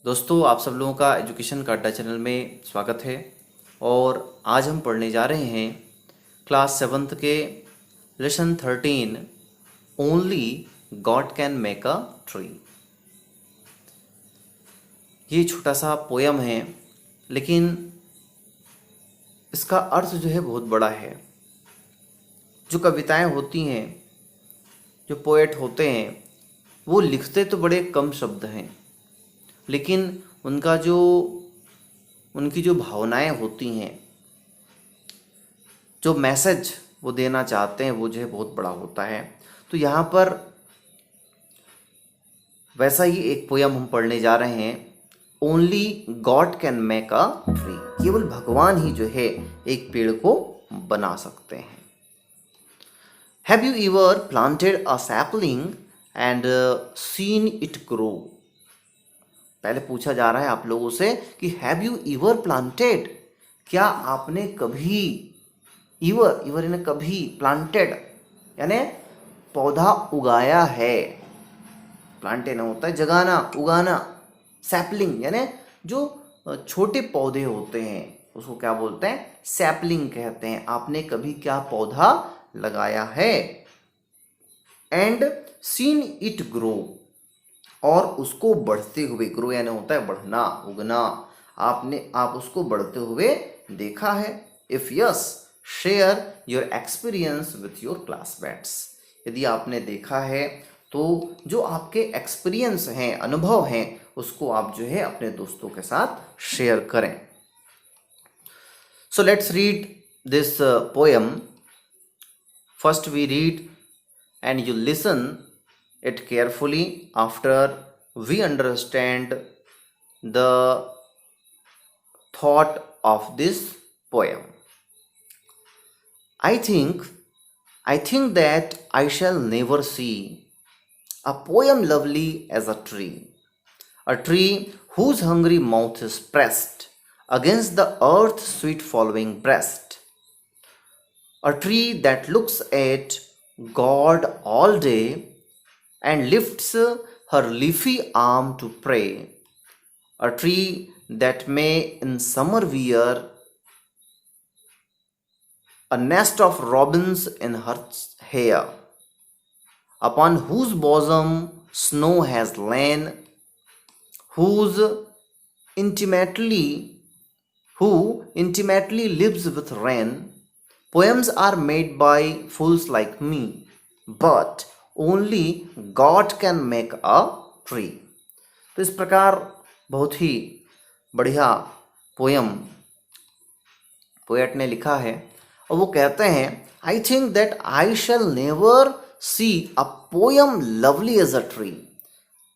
दोस्तों, आप सब लोगों का एजुकेशन का अड्डा चैनल में स्वागत है। और आज हम पढ़ने जा रहे हैं क्लास 7th के lesson 13 only God can make a tree. ये छोटा सा पोयम है, लेकिन इसका अर्थ जो है बहुत बड़ा है। जो कविताएं होती हैं, जो पोएट होते हैं, वो लिखते तो बड़े कम शब्द हैं, लेकिन उनकी जो भावनाएं होती हैं, जो मैसेज वो देना चाहते हैं, वो जो है बहुत बड़ा होता है। तो यहाँ पर वैसा ही एक पोयम हम पढ़ने जा रहे हैं, only God can make a tree. केवल भगवान ही जो है एक पेड़ को बना सकते हैं। Have you ever planted a sapling and seen it grow. पहले पूछा जा रहा है आप लोगों से कि हैव यू ईवर प्लांटेड, क्या आपने कभी, ईवर यानी कभी, प्लांटेड यानी पौधा उगाया है। प्लांटेड होता है जगाना, उगाना। सैपलिंग यानी जो छोटे पौधे होते हैं उसको क्या बोलते हैं, सैपलिंग कहते हैं। आपने कभी क्या पौधा लगाया है। एंड सीन इट ग्रो, और उसको बढ़ते हुए, ग्रो यानी होता है बढ़ना, उगना। आप उसको बढ़ते हुए देखा है। If yes, share your experience with your classmates. यदि आपने देखा है तो जो आपके एक्सपीरियंस हैं, अनुभव हैं, उसको आप जो है अपने दोस्तों के साथ शेयर करें। So let's read this poem. First we read and you listen it carefully after we understand the thought of this poem. I think that I shall never see a poem lovely as a tree whose hungry mouth is pressed against the earth's sweet following breast, a tree that looks at God all day and lifts her leafy arm to pray, a tree that may in summer wear a nest of robins in her hair, upon whose bosom snow has lain, whose intimately who intimately lives with rain. Poems are made by fools like me, but only God can make a tree. तो इस प्रकार बहुत ही बढ़िया poem poet ने लिखा है, और वो कहते हैं, I think that I shall never see a poem lovely as a tree.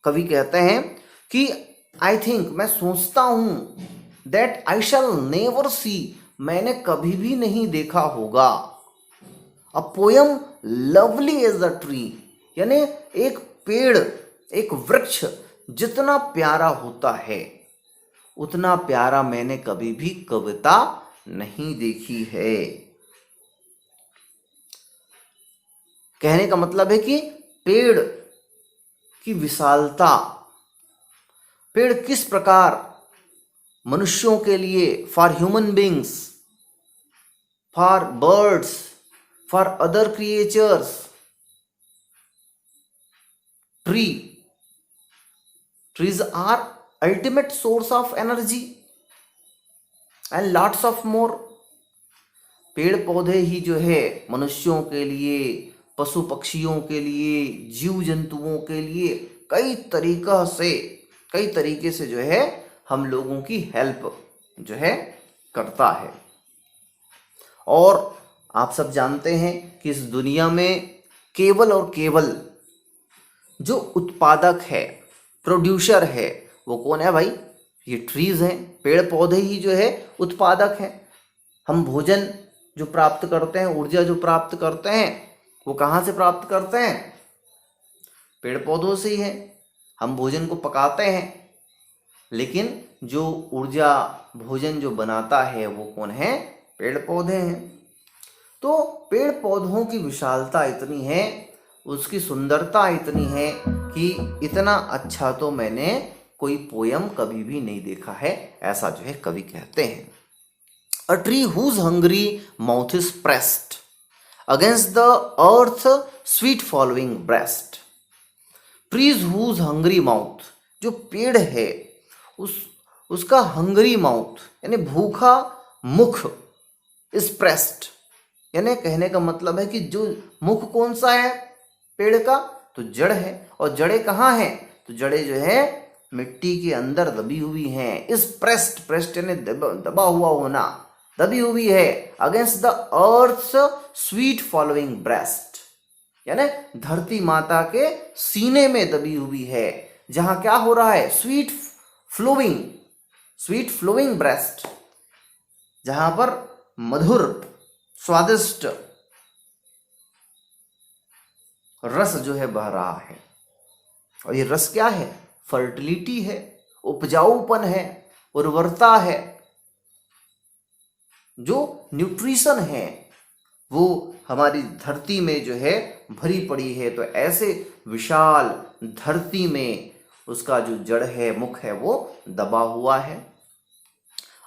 कवि कहते हैं कि आई थिंक, मैं सोचता हूं, दैट आई शैल नेवर सी, मैंने कभी भी नहीं देखा होगा, a poem lovely as a tree, यानी एक पेड़, एक वृक्ष जितना प्यारा होता है, उतना प्यारा मैंने कभी भी कविता नहीं देखी है। कहने का मतलब है कि पेड़ की विशालता, पेड़ किस प्रकार मनुष्यों के लिए, for human beings, for birds, for other creatures, trees are ultimate source of energy and lots of more. पेड़ पौधे ही जो है मनुष्यों के लिए, पशु पक्षियों के लिए, जीव जंतुओं के लिए कई तरीके से जो है हम लोगों की हेल्प जो है करता है। और आप सब जानते हैं कि इस दुनिया में केवल और केवल जो उत्पादक है, प्रोड्यूसर है, वो कौन है भाई? ये ट्रीज हैं, पेड़ पौधे ही जो है उत्पादक हैं। हम भोजन जो प्राप्त करते हैं, ऊर्जा जो प्राप्त करते हैं, वो कहाँ से प्राप्त करते हैं? पेड़ पौधों से ही है। हम भोजन को पकाते हैं, लेकिन जो ऊर्जा, भोजन जो बनाता है, वो कौन है? पेड़ पौधे हैं। तो पेड़ पौधों की विशालता इतनी है, उसकी सुंदरता इतनी है कि इतना अच्छा तो मैंने कोई पोयम कभी भी नहीं देखा है, ऐसा जो है कवि कहते हैं। A tree whose hungry mouth is pressed against the earth sweet following breast. Trees whose hungry mouth, जो पेड़ है उसका हंग्री माउथ यानी भूखा मुख इज प्रेस्ड, यानी कहने का मतलब है कि जो मुख कौन सा है पेड़ का, तो जड़ है। और जड़ें कहाँ हैं, तो जड़ें जो है मिट्टी के अंदर दबी हुई हैं। इस प्रेस्ड, प्रेस्ड यानी दबा हुआ होना, दबी हुई है। Against the earth's sweet following breast, यानी धरती माता के सीने में दबी हुई है, जहां क्या हो रहा है, स्वीट फ्लोइंग ब्रेस्ट, जहां पर मधुर स्वादिष्ट रस जो है बह रहा है। और ये रस क्या है, फर्टिलिटी है, उपजाऊपन है, उर्वरता है, जो न्यूट्रिशन है वो हमारी धरती में जो है भरी पड़ी है। तो ऐसे विशाल धरती में उसका जो जड़ है, मुख है, वो दबा हुआ है।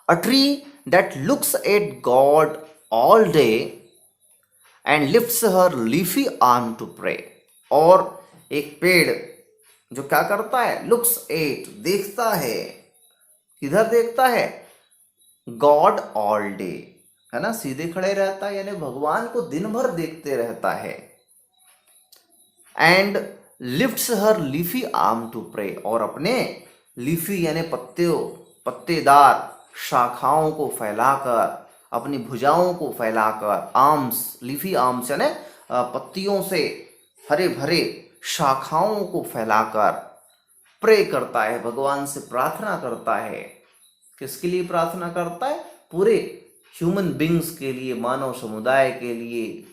A tree that looks at God all day and lifts her leafy arm to pray. और एक पेड़ जो क्या करता है, लुक्स एट, देखता है, किधर देखता है, गॉड ऑल डे, है ना, सीधे खड़े रहता है, यानी भगवान को दिन भर देखते रहता है। And lifts her leafy arm to pray, और अपने लीफी यानी पत्तेदार शाखाओं को फैलाकर, अपनी भुजाओं को फैलाकर, आर्म्स, लीफी आर्म्स यानी पत्तियों से हरे भरे शाखाओं को फैलाकर प्रे करता है, भगवान से प्रार्थना करता है। किसके लिए प्रार्थना करता है, पूरे ह्यूमन बींग्स के लिए, मानव समुदाय के लिए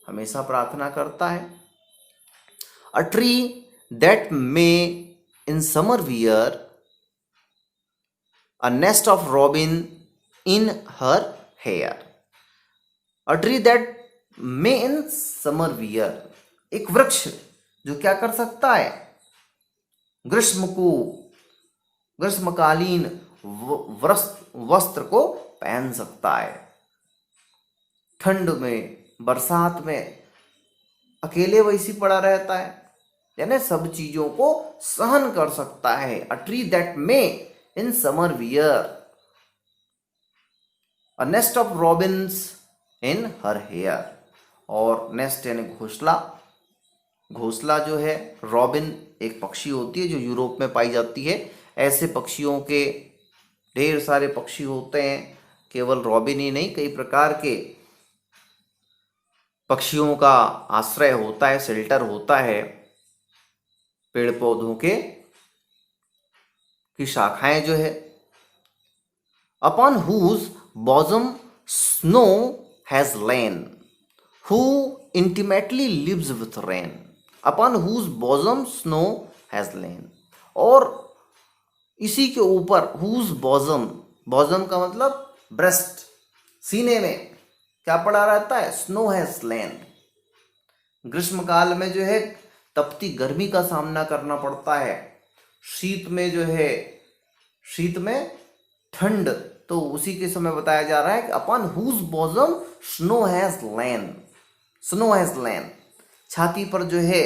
हमेशा प्रार्थना करता है। A tree that may in summer wear a nest of robin in her hair. A tree that may in summer wear, एक वृक्ष जो क्या कर सकता है, ग्रीष्मकालीन वस्त्र को पहन सकता है, ठंड में, बरसात में अकेले वैसी पड़ा रहता है, यानी सब चीजों को सहन कर सकता है। A tree that may in summer wear a nest of robins in her hair. और नेस्ट यानी घोंसला, घोंसला जो है, रॉबिन एक पक्षी होती है जो यूरोप में पाई जाती है। ऐसे पक्षियों के ढेर सारे पक्षी होते हैं, केवल रॉबिन ही नहीं, कई प्रकार के पक्षियों का आश्रय होता है, शेल्टर होता है पेड़ पौधों के की शाखाएं जो है। Upon whose bosom snow has lain who intimately lives with rain. Upon whose bosom snow has lain, और इसी के ऊपर, हुज बॉजम, बॉजम का मतलब ब्रेस्ट, सीने में क्या पड़ा रहता है, स्नो हैज लेन। ग्रीष्म काल में जो है तपती गर्मी का सामना करना पड़ता है, शीत में जो है, शीत में ठंड, तो उसी के समय बताया जा रहा है कि upon whose bosom snow has lain, snow has lain, छाती पर जो है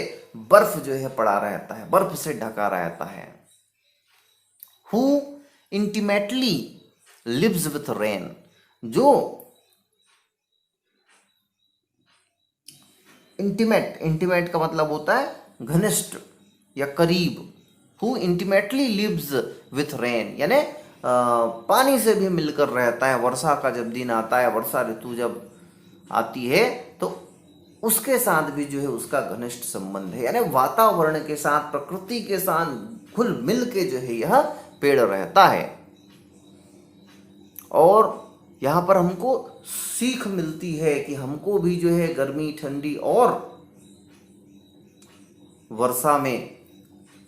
बर्फ जो है पड़ा रहता है, बर्फ से ढका रहता है। Who intimately lives with rain, जो इंटीमेट का मतलब होता है घनिष्ठ या करीब। Who intimately lives with rain, यानी पानी से भी मिलकर रहता है। वर्षा का जब दिन आता है, वर्षा ऋतु जब आती है, तो उसके साथ भी जो है उसका घनिष्ठ संबंध है, यानी वातावरण के साथ, प्रकृति के साथ घुल मिल के जो है यह पेड़ रहता है। और यहाँ पर हमको सीख मिलती है कि हमको भी जो है गर्मी, ठंडी और वर्षा में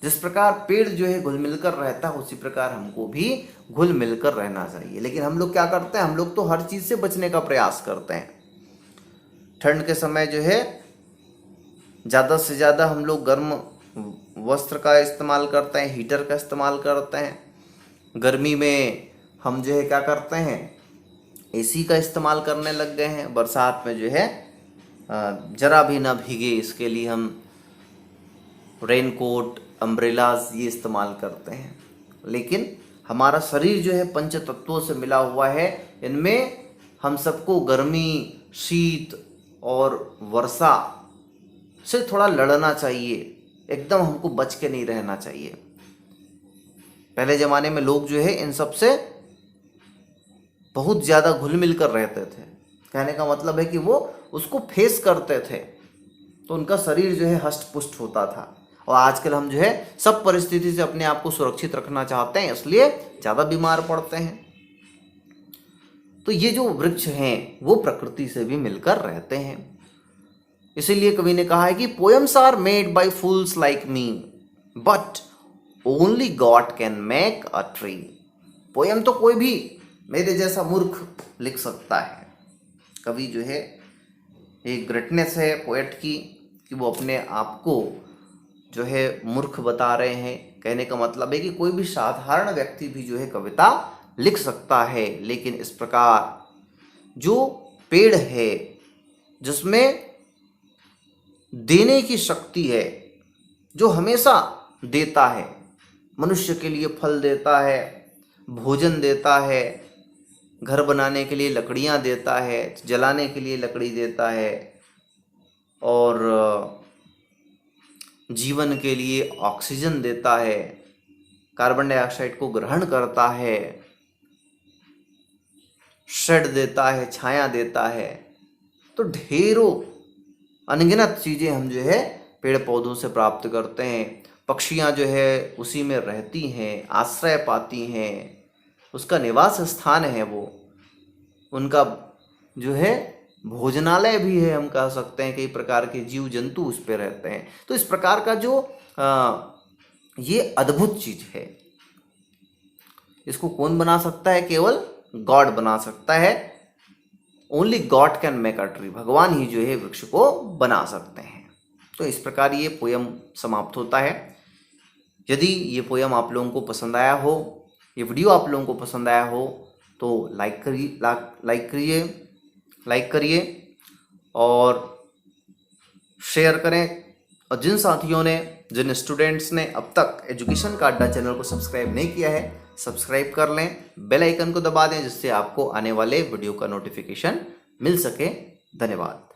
जिस प्रकार पेड़ जो है घुल मिलकर रहता है, उसी प्रकार हमको भी घुल मिलकर रहना चाहिए। लेकिन हम लोग क्या करते हैं, हम लोग तो हर चीज से बचने का प्रयास करते हैं। ठंड के समय जो है ज़्यादा से ज़्यादा हम लोग गर्म वस्त्र का इस्तेमाल करते हैं, हीटर का इस्तेमाल करते हैं। गर्मी में हम जो है क्या करते हैं, एसी का इस्तेमाल करने लग गए हैं। बरसात में जो है जरा भी ना भीगे इसके लिए हम रेनकोट, अम्ब्रेलाज ये इस्तेमाल करते हैं। लेकिन हमारा शरीर जो है पंच तत्वों से मिला हुआ है। इनमें हम सबको गर्मी, शीत और वर्षा से थोड़ा लड़ना चाहिए, एकदम हमको बच के नहीं रहना चाहिए। पहले ज़माने में लोग जो है इन सब से बहुत ज़्यादा घुल मिल कर रहते थे। कहने का मतलब है कि वो उसको फेस करते थे, तो उनका शरीर जो है हष्ट पुष्ट होता था। और आजकल हम जो है सब परिस्थिति से अपने आप को सुरक्षित रखना चाहते हैं, इसलिए ज़्यादा बीमार पड़ते हैं। तो ये जो वृक्ष हैं वो प्रकृति से भी मिलकर रहते हैं। इसीलिए कवि ने कहा है कि poems are made by fools like me, but only God can make a tree. Poem तो कोई भी मेरे जैसा मूर्ख लिख सकता है। कवि जो है एक ग्रेटनेस है पोएट की कि वो अपने आप को जो है मूर्ख बता रहे हैं। कहने का मतलब है कि कोई भी साधारण व्यक्ति भी जो है कविता लिख सकता है, लेकिन इस प्रकार जो पेड़ है जिसमें देने की शक्ति है, जो हमेशा देता है, मनुष्य के लिए फल देता है, भोजन देता है, घर बनाने के लिए लकड़ियाँ देता है, जलाने के लिए लकड़ी देता है, और जीवन के लिए ऑक्सीजन देता है, कार्बन डाइऑक्साइड को ग्रहण करता है, शेड देता है, छाया देता है। तो ढेरों अनगिनत चीज़ें हम जो है पेड़ पौधों से प्राप्त करते हैं। पक्षियाँ जो है उसी में रहती हैं, आश्रय पाती हैं, उसका निवास स्थान है वो, उनका जो है भोजनालय भी है, हम कह सकते हैं। कई प्रकार के जीव जंतु उस पर रहते हैं। तो इस प्रकार का जो ये अद्भुत चीज है, इसको कौन बना सकता है? केवल गॉड बना सकता है। Only God can make a tree. भगवान ही जो है वृक्ष को बना सकते हैं। तो इस प्रकार ये पोयम समाप्त होता है। यदि ये पोयम आप लोगों को पसंद आया हो, ये वीडियो आप लोगों को पसंद आया हो, तो लाइक करिए और शेयर करें। और जिन साथियों ने, जिन स्टूडेंट्स ने अब तक एजुकेशन का अड्डा चैनल को सब्सक्राइब नहीं किया है, सब्सक्राइब कर लें, बेल आइकन को दबा दें, जिससे आपको आने वाले वीडियो का नोटिफिकेशन मिल सके। धन्यवाद।